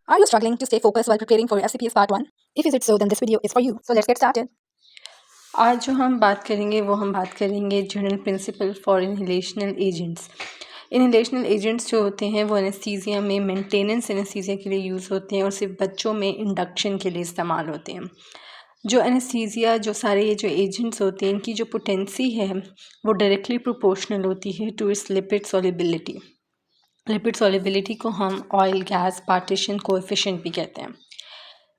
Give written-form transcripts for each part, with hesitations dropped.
Are you struggling to stay focused while preparing for FCPS Part 1? If is it so, then this video is for you. So let's get started. आज जो हम बात करेंगे वो हम बात करेंगे general principle for inhalational agents. Inhalational agents जो होते हैं वो एनेस्थीसिया में मेंटेनेंस एनेस्थीसिया के लिए यूज़ होते हैं और सिर्फ बच्चों में इंडक्शन के लिए इस्तेमाल होते हैं। जो एनेस्थीसिया जो सारे ये जो एजेंट्स होते हैं इनकी जो पोटेंसी है वो डायरेक्टली प्रोपोर्शनल होती है to its lipid solubility. Lipid solubility को हम ऑयल गैस पार्टीशन कोएफिशिएंट भी कहते हैं।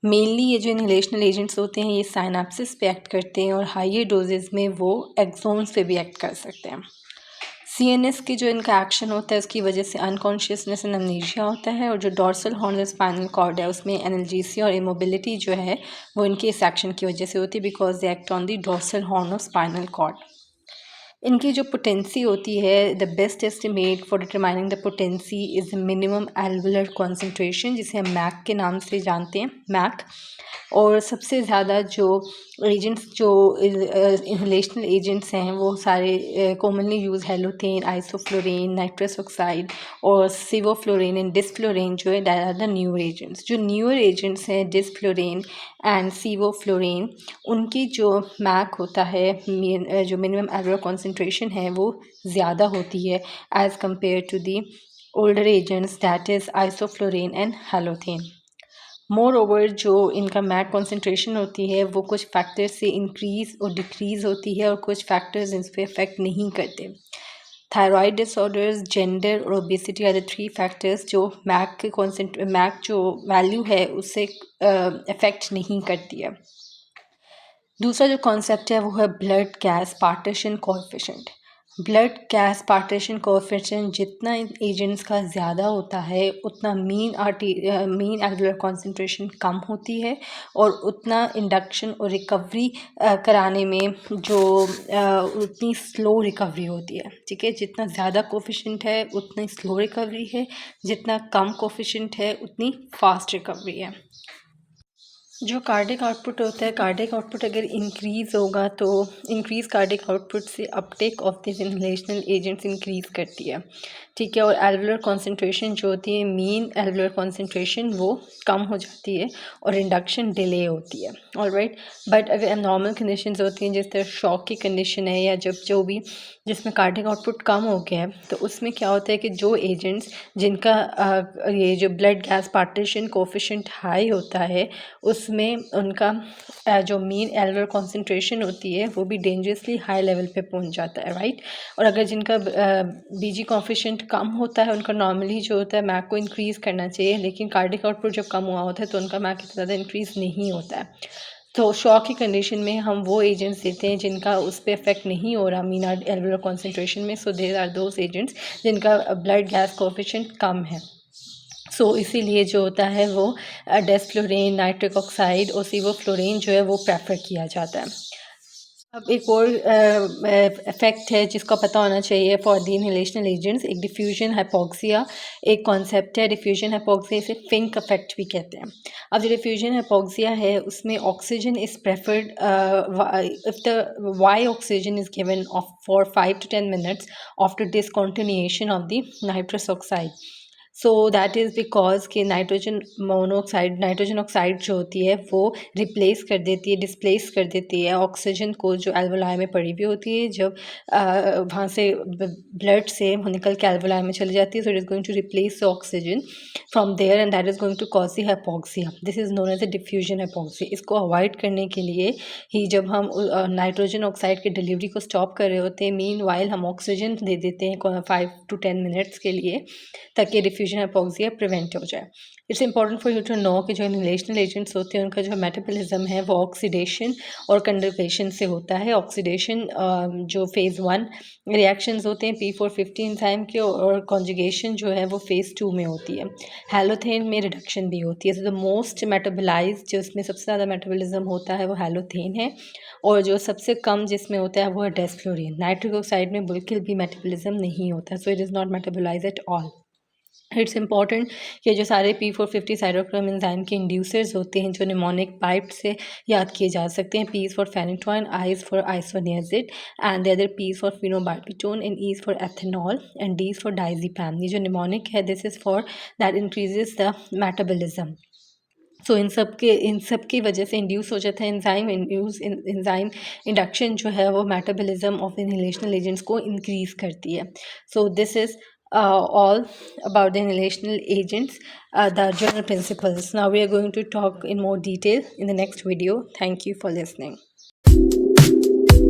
मेनली ये जो इनहेलेशनल एजेंट्स होते हैं ये साइनेप्सिस पे एक्ट करते हैं और हाई डोजेज़ में वो एक्सोन्स पे भी एक्ट कर सकते हैं। सीएनएस की जो इनका एक्शन होता है उसकी वजह से अनकॉन्शियसनेस एंड अमनीशिया होता है और जो डॉर्सल हॉर्न और स्पाइनल कॉर्ड है उसमें एनाल्जेसिया और इमोबिलिटी जो है वो इनके इस एक्शन की वजह से होती है because they act on the dorsal horn और स्पाइनल कॉर्ड। इनकी जो पोटेंसी होती है the best estimate for determining the potency is minimum alveolar concentration जिसे हम मैक के नाम से जानते हैं मैक। और सबसे ज़्यादा जो एजेंट्स जो इनहेलेशनल एजेंट्स हैं वो सारे commonly use halothane isoflurane nitrous oxide और सिवोफ्लोरेन एंड डिसफ्लोरेन जो है that are the newer agents. जो न्यूअर एजेंट्स हैं डिसफ्लोरेन एंड सिवोफ्लोरेन उनकी जो मैक होता है जो मिनिमम एल्वुलर कॉन्सेंट्रेशन है वो ज़्यादा होती है as compare to the older agents that is isoflurane and halothane. More over जो इनका मैक कॉन्सेंट्रेशन होती है वो कुछ फैक्टर्स से इंक्रीज़ और डिक्रीज़ होती है और कुछ फैक्टर्स इस पर अफेक्ट नहीं करते। थायराइड डिसऑर्डर्स जेंडर और ओबेसिटी आर द 3 फैक्टर्स जो मैक जो वैल्यू है उससे अफेक्ट नहीं करती है। दूसरा जो कॉन्सेप्ट है वो है blood gas partition coefficient. Blood gas partition coefficient जितना एजेंट्स का ज़्यादा होता है उतना मीन एल्वुलर कॉन्सेंट्रेशन कम होती है और उतना इंडक्शन और रिकवरी कराने में जो उतनी स्लो रिकवरी होती है। ठीक है, जितना ज़्यादा कोएफिशिएंट है उतनी स्लो रिकवरी है, जितना कम कोएफिशिएंट है उतनी फास्ट रिकवरी है। जो कार्डिक आउटपुट होता है कार्डिक आउटपुट अगर इंक्रीज़ होगा तो इंक्रीज़ कार्डिक आउटपुट से Uptake of this inhalational agents increase करती है। ठीक है, और एल्वुलर कॉन्सेंट्रेशन जो होती है मीन एल्वुलर कॉन्सेंट्रेशन वो कम हो जाती है और इंडक्शन डिले होती है। ऑलराइट, बट अगर एबनॉर्मल कंडीशंस होती हैं जिस तरह शॉक की कंडीशन है या जब जो भी जिसमें कार्डिक आउटपुट कम हो गया है तो उसमें क्या होता है कि जो एजेंट्स जिनका ये जो blood gas partition coefficient high होता है उसमें उनका जो मीन एल्वुलर कॉन्सेंट्रेशन होती है वो भी डेंजरसली हाई लेवल पे पहुंच जाता है। राइट, और अगर जिनका बीजी कोएफिशिएंट कम होता है उनका नॉर्मली जो होता है मैक को इंक्रीज़ करना चाहिए लेकिन कार्डिक आउटपुट जब कम हुआ होता है तो उनका मैक इतना ज़्यादा इंक्रीज़ नहीं होता है। तो शॉक की कंडीशन में हम वो एजेंट्स देते हैं जिनका उस पर इफेक्ट नहीं हो रहा मीन एल्वुलर कॉन्सेंट्रेशन में। So there are those agents जिनका ब्लड गैस कोएफिशिएंट कम है। सो इसीलिए जो होता है वो डेसफ्लोरेन नाइट्रिक ऑक्साइड और सिवोफ्लोरेन जो है वो प्रेफर किया जाता है। अब एक और इफेक्ट है जिसका पता होना चाहिए फॉर द इनहेलेशनल एजेंट्स, एक डिफ्यूजन हाइपोक्सिया एक कॉन्सेप्ट है। डिफ्यूजन हाइपोक्सिया इसे फिंक इफेक्ट भी कहते हैं। अब जो डिफ्यूजन हाइपोक्सिया है उसमें oxygen is preferred if the why oxygen is given for 5 to 10 minutes after discontinuation of the nitrous oxide. So that is because कि नाइट्रोजन ऑक्साइड जो होती है वो रिप्लेस कर देती है डिस्प्लेस कर देती है ऑक्सीजन को जो एल्वुलाई में पड़ी हुई होती है। जब वहाँ से ब्लड से निकल के एल्वुलाई में चली जाती है, so it is going to replace the oxygen from there and that is going to cause the hypoxia. This is known as the diffusion hypoxia. इसको अवॉइड करने के लिए ही जब हम नाइट्रोजन ऑक्साइड की डिलीवरी को स्टॉप कर रहे होते हैं मीन वाइल हम ऑक्सीजन दे देते हैं 5 to 10 minutes के लिए ताकि डिफ्यूजन हाइपोक्सिया प्रिवेंट हो जाए। It's important for you to know कि जो इनहेलेशनल एजेंट्स होते हैं उनका जो मेटाबॉलिज्म है वो ऑक्सीडेशन और कंडर्वेशन से होता है। ऑक्सीडेशन जो फेज़ 1 रिएक्शंस होते हैं P450 एंजाइम के और कॉन्जुगेशन जो है वो फेज़ 2 में होती है। हैलोथेन में रिडक्शन भी होती है। सो द मोस्ट मेटाबोलाइज्ड जो इसमें सबसे ज़्यादा मेटाबॉलिज्म होता है वो हैलोथेन है और जो सबसे कम जिसमें होता है वो है डेसफ्लोरेन। नाइट्रिक ऑक्साइड में बिल्कुल भी मेटाबॉलिज्म नहीं होता, so it is not metabolize at all. It's important कि जो सारे P450 साइटोक्रोम एंजाइम के इंड्यूसर्स होते हैं जो निमोनिक पाइप से याद किए जा सकते हैं, P for phenytoin, I for isoniazid and the other P for phenobarbitone and E for ethanol and D for diazepam. ये जो निमोनिक है this is for that increases the metabolism. So इन सब की वजह से इंड्यूस हो जाता है एंजाइम इंडक्शन जो है वो मेटाबॉलिज्म ऑफ इनहेलेशनल एजेंट्स को इंक्रीज़ करती है। So this is all about the inhalational agents, the general principles. Now we are going to talk in more detail in the next video. Thank you for listening.